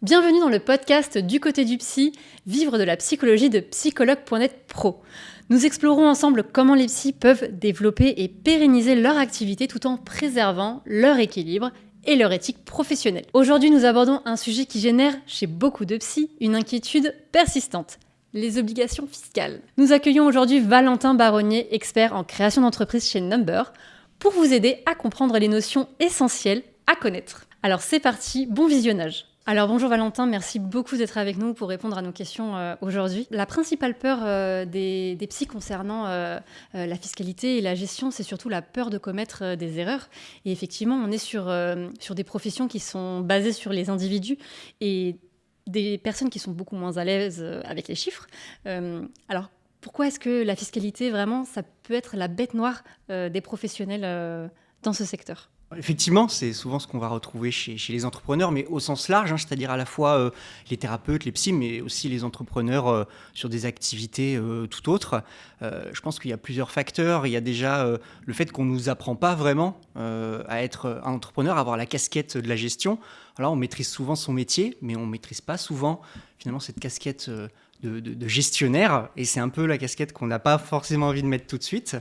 Bienvenue dans le podcast Du côté du psy, vivre de la psychologie de psychologue.net pro. Nous explorons ensemble comment les psys peuvent développer et pérenniser leur activité tout en préservant leur équilibre et leur éthique professionnelle. Aujourd'hui, nous abordons un sujet qui génère chez beaucoup de psys une inquiétude persistante. Les obligations fiscales. Nous accueillons aujourd'hui Valentin Baronnier, expert en création d'entreprise chez Number, pour vous aider à comprendre les notions essentielles à connaître. Alors c'est parti, bon visionnage. Alors bonjour Valentin, merci beaucoup d'être avec nous pour répondre à nos questions aujourd'hui. La principale peur des psys concernant la fiscalité et la gestion, c'est surtout la peur de commettre des erreurs. Et effectivement, on est sur des professions qui sont basées sur les individus et des personnes qui sont beaucoup moins à l'aise avec les chiffres. Alors pourquoi est-ce que la fiscalité, vraiment, ça peut être la bête noire des professionnels dans ce secteur ? Effectivement, c'est souvent ce qu'on va retrouver chez les entrepreneurs, mais au sens large, c'est-à-dire à la fois les thérapeutes, les psys, mais aussi les entrepreneurs sur des activités tout autres. Je pense qu'il y a plusieurs facteurs. Il y a déjà le fait qu'on ne nous apprend pas vraiment à être un entrepreneur, à avoir la casquette de la gestion. Alors, on maîtrise souvent son métier, mais on ne maîtrise pas souvent finalement cette casquette de gestionnaire, et c'est un peu la casquette qu'on n'a pas forcément envie de mettre tout de suite.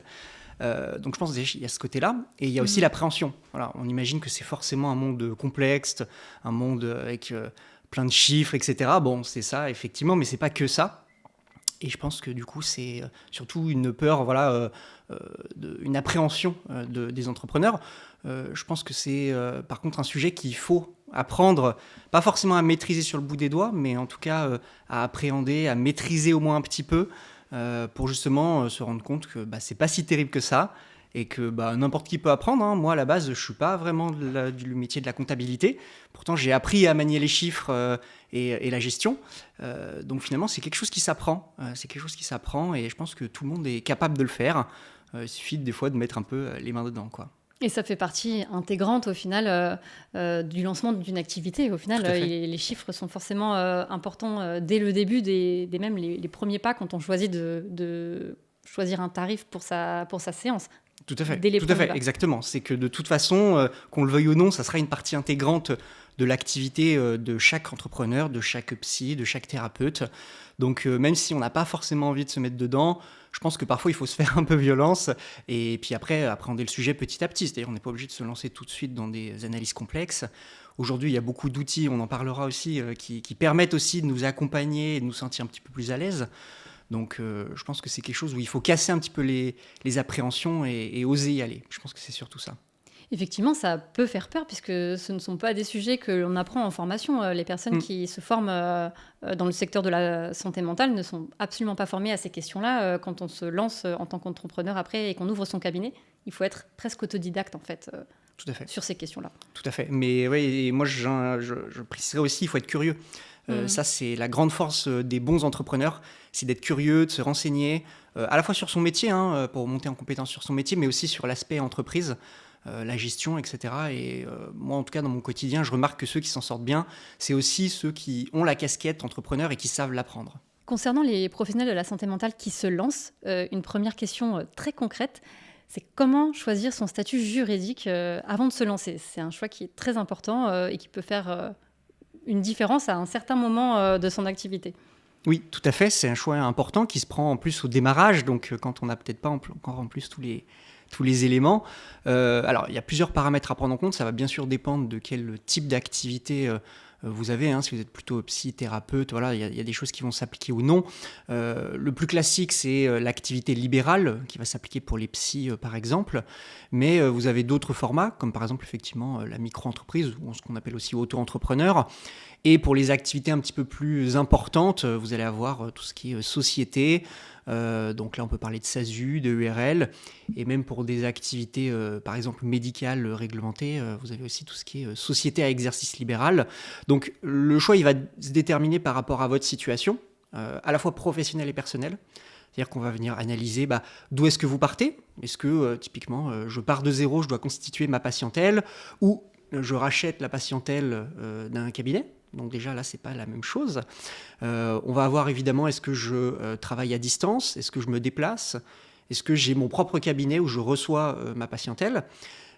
Donc je pense qu'il y a ce côté-là, et il y a aussi l'appréhension. Voilà, on imagine que c'est forcément un monde complexe, un monde avec plein de chiffres, etc. Bon, c'est ça, effectivement, mais c'est pas que ça. Et je pense que du coup, c'est surtout une peur, une appréhension des entrepreneurs. Je pense que c'est par contre un sujet qu'il faut apprendre, pas forcément à maîtriser sur le bout des doigts, mais en tout cas à appréhender, à maîtriser au moins un petit peu, pour justement se rendre compte que c'est pas si terrible que ça, et que n'importe qui peut apprendre. Hein. Moi, à la base, je suis pas vraiment du métier de la comptabilité. Pourtant, j'ai appris à manier les chiffres et la gestion. Donc finalement, c'est quelque chose qui s'apprend. Et je pense que tout le monde est capable de le faire. Il suffit des fois de mettre un peu les mains dedans, quoi. Et ça fait partie intégrante au final du lancement d'une activité. Au final, les chiffres sont forcément importants dès le début, même les premiers pas quand on choisit de choisir un tarif pour sa séance. Tout à fait, exactement. C'est que de toute façon, qu'on le veuille ou non, ça sera une partie intégrante de l'activité de chaque entrepreneur, de chaque psy, de chaque thérapeute. Donc même si on n'a pas forcément envie de se mettre dedans, je pense que parfois il faut se faire un peu violence et puis après appréhender le sujet petit à petit. C'est-à-dire on n'est pas obligé de se lancer tout de suite dans des analyses complexes. Aujourd'hui, il y a beaucoup d'outils, on en parlera aussi, qui permettent aussi de nous accompagner et de nous sentir un petit peu plus à l'aise. Donc je pense que c'est quelque chose où il faut casser un petit peu les appréhensions et oser y aller. Je pense que c'est surtout ça. Effectivement, ça peut faire peur puisque ce ne sont pas des sujets que l'on apprend en formation. Les personnes qui se forment dans le secteur de la santé mentale ne sont absolument pas formées à ces questions-là. Quand on se lance en tant qu'entrepreneur après et qu'on ouvre son cabinet, il faut être presque autodidacte en fait. Tout à fait. Sur ces questions-là. Tout à fait. Mais oui, et moi je préciserai aussi, il faut être curieux. Ça, c'est la grande force des bons entrepreneurs, c'est d'être curieux, de se renseigner, à la fois sur son métier, pour monter en compétence sur son métier, mais aussi sur l'aspect entreprise, la gestion, etc. Et moi, en tout cas, dans mon quotidien, je remarque que ceux qui s'en sortent bien, c'est aussi ceux qui ont la casquette entrepreneur et qui savent l'apprendre. Concernant les professionnels de la santé mentale qui se lancent, une première question très concrète, c'est comment choisir son statut juridique avant de se lancer. C'est un choix qui est très important et qui peut faire une différence à un certain moment de son activité. Oui, tout à fait. C'est un choix important qui se prend en plus au démarrage, donc quand on n'a peut-être pas encore en plus tous les éléments. Alors, il y a plusieurs paramètres à prendre en compte. Ça va bien sûr dépendre de quel type d'activité vous avez. Si vous êtes plutôt psy-thérapeute, voilà, il y a des choses qui vont s'appliquer ou non. Le plus classique, c'est l'activité libérale qui va s'appliquer pour les psys, par exemple. Mais vous avez d'autres formats, comme par exemple, effectivement, la micro-entreprise, ou ce qu'on appelle aussi auto-entrepreneur. Et pour les activités un petit peu plus importantes, vous allez avoir tout ce qui est société. Donc là, on peut parler de SASU, de URL. Et même pour des activités, par exemple, médicales réglementées, vous avez aussi tout ce qui est société à exercice libéral. Donc le choix, il va se déterminer par rapport à votre situation, à la fois professionnelle et personnelle. C'est-à-dire qu'on va venir analyser d'où est-ce que vous partez. Est-ce que, typiquement, je pars de zéro, je dois constituer ma patientèle, ou je rachète la patientèle d'un cabinet. Donc déjà, là, c'est pas la même chose. On va avoir évidemment, est-ce que je travaille à distance ? Est-ce que je me déplace ? Est-ce que j'ai mon propre cabinet où je reçois ma patientèle ?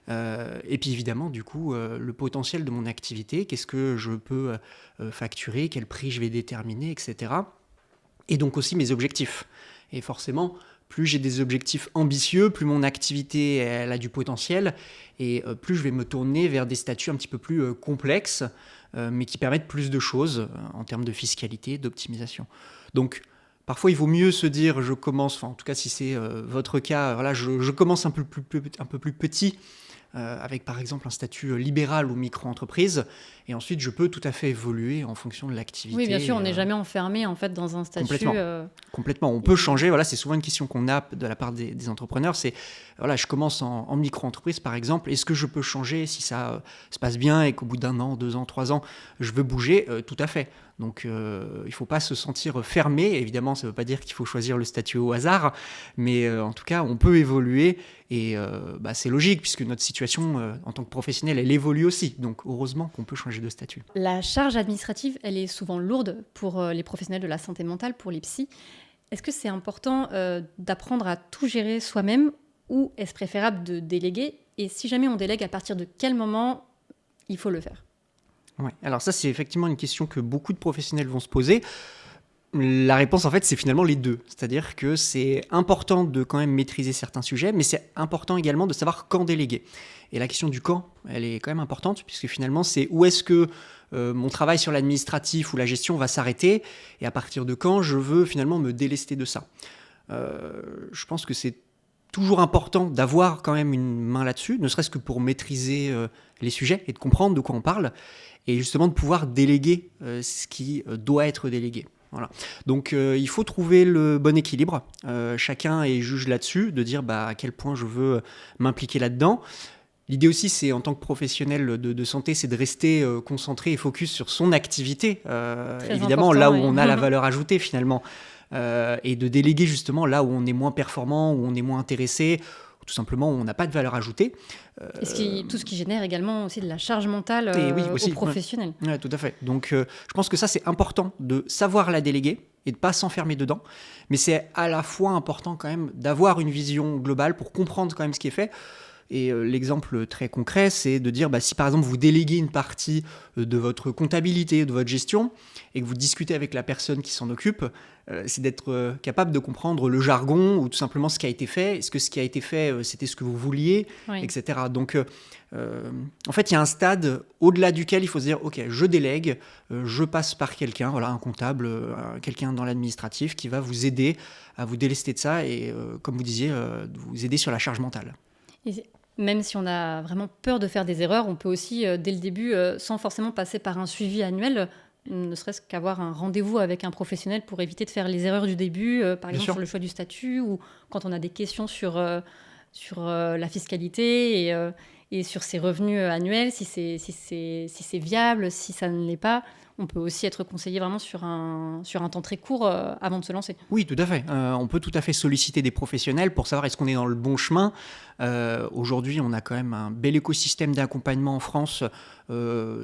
Et puis évidemment, du coup, le potentiel de mon activité, qu'est-ce que je peux facturer, quel prix je vais déterminer, etc. Et donc aussi mes objectifs. Et forcément, plus j'ai des objectifs ambitieux, plus mon activité elle a du potentiel, et plus je vais me tourner vers des statuts un petit peu plus complexes, mais qui permettent plus de choses en termes de fiscalité, d'optimisation. Donc, parfois, il vaut mieux se dire, je commence, enfin, en tout cas si c'est votre cas, voilà, je commence un peu plus petit, avec par exemple un statut libéral ou micro-entreprise, et ensuite je peux tout à fait évoluer en fonction de l'activité. Oui, bien sûr, on n'est jamais enfermé en fait dans un statut. Complètement. On peut changer. Voilà, c'est souvent une question qu'on a de la part des entrepreneurs. C'est voilà, je commence en micro-entreprise par exemple. Est-ce que je peux changer si ça se passe bien et qu'au bout d'un an, 2 ans, 3 ans, je veux bouger? Tout à fait. Donc, il ne faut pas se sentir fermé. Évidemment, ça ne veut pas dire qu'il faut choisir le statut au hasard, mais en tout cas, on peut évoluer et c'est logique puisque notre situation en tant que professionnel, elle évolue aussi. Donc, heureusement qu'on peut changer de statut. La charge administrative, elle est souvent lourde pour les professionnels de la santé mentale, pour les psys. Est-ce que c'est important d'apprendre à tout gérer soi-même ou est-ce préférable de déléguer? Et si jamais on délègue, à partir de quel moment il faut le faire? Ouais. Alors ça, c'est effectivement une question que beaucoup de professionnels vont se poser. La réponse, en fait, c'est finalement les deux. C'est-à-dire que c'est important de quand même maîtriser certains sujets, mais c'est important également de savoir quand déléguer. Et la question du quand, elle est quand même importante, puisque finalement, c'est où est-ce que mon travail sur l'administratif ou la gestion va s'arrêter, et à partir de quand je veux finalement me délester de ça. Je pense que c'est toujours important d'avoir quand même une main là-dessus, ne serait-ce que pour maîtriser les sujets et de comprendre de quoi on parle, et justement de pouvoir déléguer ce qui doit être délégué. Voilà. Donc il faut trouver le bon équilibre. Chacun est juge là-dessus, de dire à quel point je veux m'impliquer là-dedans. L'idée aussi, c'est en tant que professionnel de santé, c'est de rester concentré et focus sur son activité, évidemment là où on a la valeur ajoutée finalement, et de déléguer justement là où on est moins performant, où on est moins intéressé, ou tout simplement où on n'a pas de valeur ajoutée. Tout ce qui génère également aussi de la charge mentale aux professionnels. Ouais, tout à fait. Donc je pense que ça, c'est important de savoir la déléguer et de ne pas s'enfermer dedans. Mais c'est à la fois important quand même d'avoir une vision globale pour comprendre quand même ce qui est fait. Et l'exemple très concret, c'est de dire si par exemple vous déléguez une partie de votre comptabilité, de votre gestion, et que vous discutez avec la personne qui s'en occupe, c'est d'être capable de comprendre le jargon ou tout simplement ce qui a été fait. Est-ce que ce qui a été fait, c'était ce que vous vouliez, oui. Etc. Donc en fait, il y a un stade au-delà duquel il faut se dire, ok, je délègue, je passe par quelqu'un, voilà, un comptable, quelqu'un dans l'administratif qui va vous aider à vous délester de ça et, comme vous disiez, vous aider sur la charge mentale. Et même si on a vraiment peur de faire des erreurs, on peut aussi, dès le début, sans forcément passer par un suivi annuel, ne serait-ce qu'avoir un rendez-vous avec un professionnel pour éviter de faire les erreurs du début, par exemple sur le choix du statut ou quand on a des questions sur la fiscalité et sur ses revenus annuels, si c'est viable, si ça ne l'est pas. On peut aussi être conseillé vraiment sur un temps très court avant de se lancer. Oui, tout à fait. On peut tout à fait solliciter des professionnels pour savoir est-ce qu'on est dans le bon chemin. Aujourd'hui, on a quand même un bel écosystème d'accompagnement en France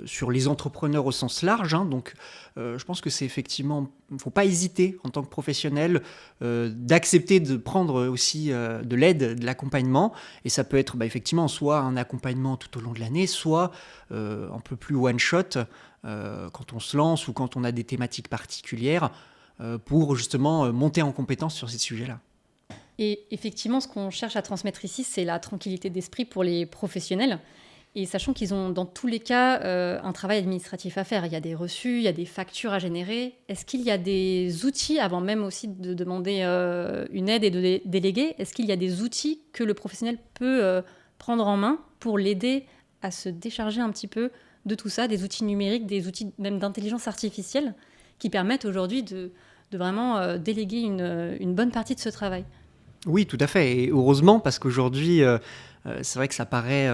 sur les entrepreneurs au sens large. Donc, je pense que c'est effectivement... Il ne faut pas hésiter en tant que professionnel d'accepter de prendre aussi de l'aide, de l'accompagnement. Et ça peut être effectivement soit un accompagnement tout au long de l'année, soit un peu plus one-shot quand on se lance ou quand on a des thématiques particulières pour justement monter en compétence sur ces sujets-là. Et effectivement, ce qu'on cherche à transmettre ici, c'est la tranquillité d'esprit pour les professionnels. Et sachant qu'ils ont dans tous les cas un travail administratif à faire. Il y a des reçus, il y a des factures à générer. Est-ce qu'il y a des outils, avant même aussi de demander une aide et de déléguer, est-ce qu'il y a des outils que le professionnel peut prendre en main pour l'aider à se décharger un petit peu de tout ça, des outils numériques, des outils même d'intelligence artificielle qui permettent aujourd'hui de vraiment déléguer une bonne partie de ce travail? Oui, tout à fait. Et heureusement, parce qu'aujourd'hui, c'est vrai que ça paraît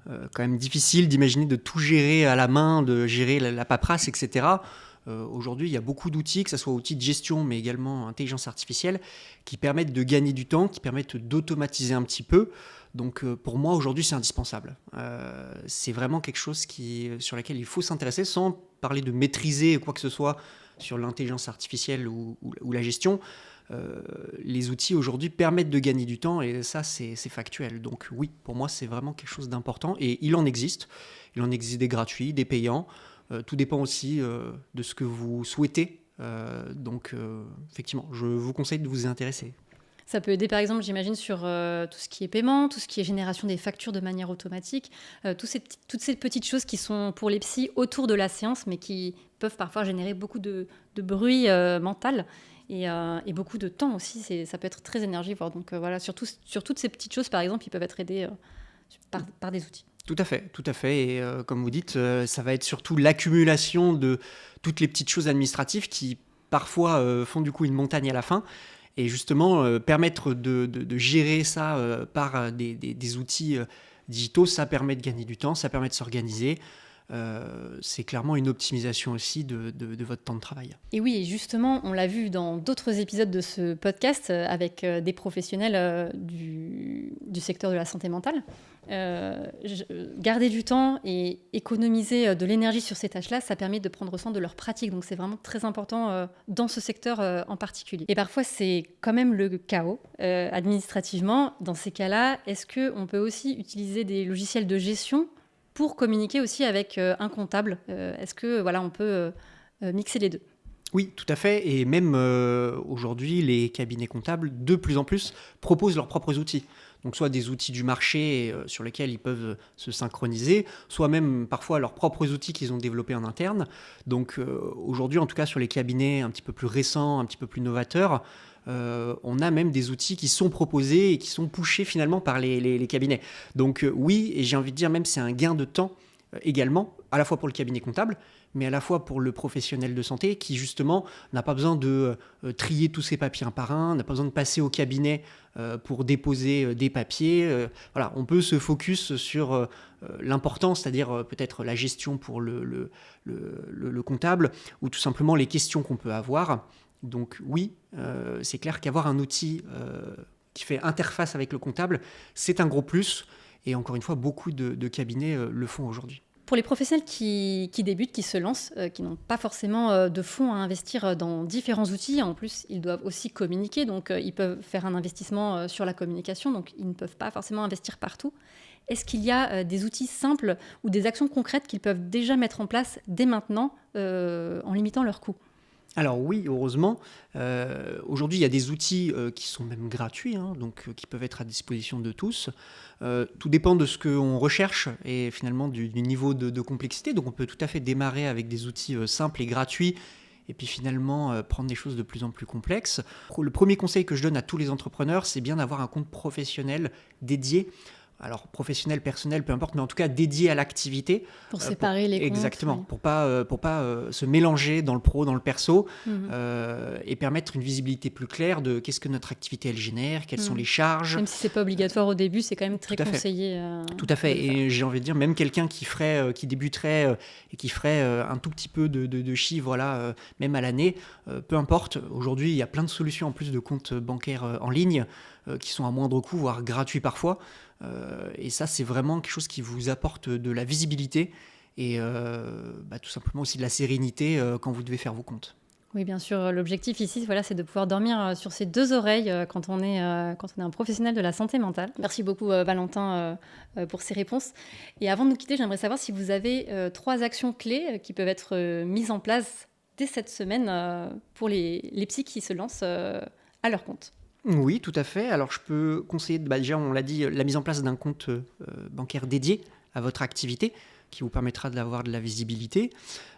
quand même difficile d'imaginer de tout gérer à la main, de gérer la paperasse, etc. Aujourd'hui, il y a beaucoup d'outils, que ce soit outils de gestion, mais également intelligence artificielle, qui permettent de gagner du temps, qui permettent d'automatiser un petit peu. Donc pour moi, aujourd'hui, c'est indispensable. C'est vraiment quelque chose sur laquelle il faut s'intéresser, sans parler de maîtriser quoi que ce soit sur l'intelligence artificielle ou la gestion. les outils aujourd'hui permettent de gagner du temps et ça, c'est factuel. Donc oui, pour moi, c'est vraiment quelque chose d'important et il en existe. Il en existe des gratuits, des payants. Tout dépend aussi de ce que vous souhaitez. Effectivement, je vous conseille de vous y intéresser. Ça peut aider par exemple, j'imagine, sur tout ce qui est paiement, tout ce qui est génération des factures de manière automatique, toutes ces petites choses qui sont pour les psys autour de la séance, mais qui peuvent parfois générer beaucoup de bruit mental et beaucoup de temps aussi. Ça peut être très énergivore. Donc voilà, sur toutes ces petites choses, par exemple, ils peuvent être aidés par des outils. Tout à fait, tout à fait. Et comme vous dites, ça va être surtout l'accumulation de toutes les petites choses administratives qui parfois font du coup une montagne à la fin. Et justement, permettre de gérer ça par des outils digitaux, ça permet de gagner du temps, ça permet de s'organiser. C'est clairement une optimisation aussi de votre temps de travail. Et oui, justement, on l'a vu dans d'autres épisodes de ce podcast avec des professionnels du secteur de la santé mentale. Garder du temps et économiser de l'énergie sur ces tâches-là, ça permet de prendre soin de leur pratique. Donc c'est vraiment très important dans ce secteur en particulier. Et parfois, c'est quand même le chaos administrativement. Dans ces cas-là, est-ce qu'on peut aussi utiliser des logiciels de gestion pour communiquer aussi avec un comptable? Est-ce que on peut mixer les deux? Oui, tout à fait. Et même aujourd'hui, les cabinets comptables, de plus en plus, proposent leurs propres outils. Donc soit des outils du marché sur lesquels ils peuvent se synchroniser, soit même parfois leurs propres outils qu'ils ont développés en interne. Donc aujourd'hui, en tout cas sur les cabinets un petit peu plus récents, un petit peu plus novateurs, on a même des outils qui sont proposés et qui sont pushés finalement par les cabinets. Donc oui, et j'ai envie de dire même c'est un gain de temps également, à la fois pour le cabinet comptable, mais à la fois pour le professionnel de santé qui justement n'a pas besoin de trier tous ses papiers un par un, n'a pas besoin de passer au cabinet pour déposer des papiers. Voilà, on peut se focus sur l'important, c'est-à-dire peut-être la gestion pour le comptable ou tout simplement les questions qu'on peut avoir. Donc oui, c'est clair qu'avoir un outil qui fait interface avec le comptable, c'est un gros plus. Et encore une fois, beaucoup de cabinets le font aujourd'hui. Pour les professionnels qui débutent, qui se lancent, qui n'ont pas forcément de fonds à investir dans différents outils, en plus, ils doivent aussi communiquer, donc ils peuvent faire un investissement sur la communication, donc ils ne peuvent pas forcément investir partout. Est-ce qu'il y a des outils simples ou des actions concrètes qu'ils peuvent déjà mettre en place dès maintenant en limitant leurs coûts ? Alors oui, heureusement, aujourd'hui il y a des outils qui sont même gratuits, donc qui peuvent être à disposition de tous. Tout dépend de ce qu'on recherche et finalement du niveau de complexité. Donc on peut tout à fait démarrer avec des outils simples et gratuits et puis finalement prendre des choses de plus en plus complexes. Le premier conseil que je donne à tous les entrepreneurs, c'est bien d'avoir un compte professionnel dédié. Alors professionnel, personnel, peu importe, mais en tout cas dédié à l'activité. Pour séparer les comptes. Exactement, oui. Pour pas se mélanger dans le pro, dans le perso, et permettre une visibilité plus claire de qu'est-ce que notre activité elle génère, quelles sont les charges. Même si c'est pas obligatoire au début, c'est quand même très conseillé. Tout à fait, et j'ai envie de dire, même quelqu'un qui débuterait et qui ferait un tout petit peu de chiffre, même à l'année, peu importe. Aujourd'hui, il y a plein de solutions en plus de comptes bancaires en ligne qui sont à moindre coût, voire gratuits parfois. Et ça, c'est vraiment quelque chose qui vous apporte de la visibilité et tout simplement aussi de la sérénité quand vous devez faire vos comptes. Oui, bien sûr. L'objectif ici, c'est de pouvoir dormir sur ses deux oreilles quand on est un professionnel de la santé mentale. Merci beaucoup, Valentin, pour ces réponses. Et avant de nous quitter, j'aimerais savoir si vous avez 3 actions clés qui peuvent être mises en place dès cette semaine pour les psys qui se lancent à leur compte. Oui, tout à fait. Alors, je peux conseiller, déjà, on l'a dit, la mise en place d'un compte bancaire dédié à votre activité qui vous permettra d'avoir de la visibilité.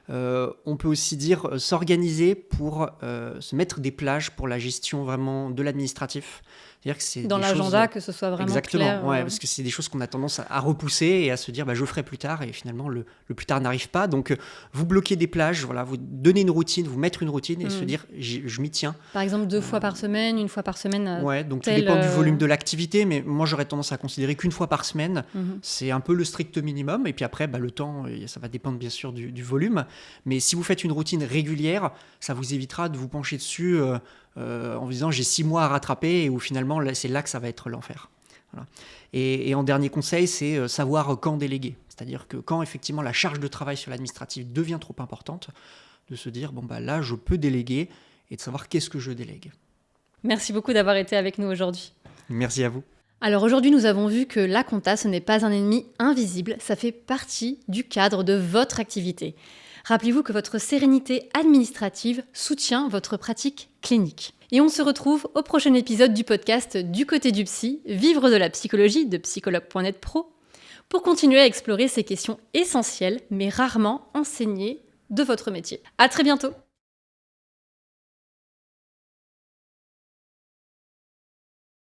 On peut aussi dire s'organiser pour se mettre des plages pour la gestion vraiment de l'administratif. C'est-à-dire que c'est dans l'agenda, que ce soit vraiment exactement, clair. Ouais, parce que c'est des choses qu'on a tendance à repousser et à se dire je ferai plus tard et finalement le plus tard n'arrive pas. Donc vous bloquez des plages, vous donnez une routine, vous mettre une routine et se dire je m'y tiens. Par exemple 2 fois par semaine, 1 fois par semaine. Ouais, donc tout dépend du volume de l'activité, mais moi j'aurais tendance à considérer qu'1 fois par semaine, c'est un peu le strict minimum. Et puis après le temps, ça va dépendre bien sûr du volume. Mais si vous faites une routine régulière, ça vous évitera de vous pencher dessus en vous disant j'ai 6 mois à rattraper et où finalement c'est là que ça va être l'enfer. Voilà. Et en dernier conseil, c'est savoir quand déléguer. C'est-à-dire que quand effectivement la charge de travail sur l'administratif devient trop importante, de se dire là je peux déléguer et de savoir qu'est-ce que je délègue. Merci beaucoup d'avoir été avec nous aujourd'hui. Merci à vous. Alors aujourd'hui, nous avons vu que la compta, ce n'est pas un ennemi invisible, ça fait partie du cadre de votre activité. Rappelez-vous que votre sérénité administrative soutient votre pratique clinique. Et on se retrouve au prochain épisode du podcast Du côté du psy, vivre de la psychologie de psychologue.net Pro, pour continuer à explorer ces questions essentielles mais rarement enseignées de votre métier. À très bientôt!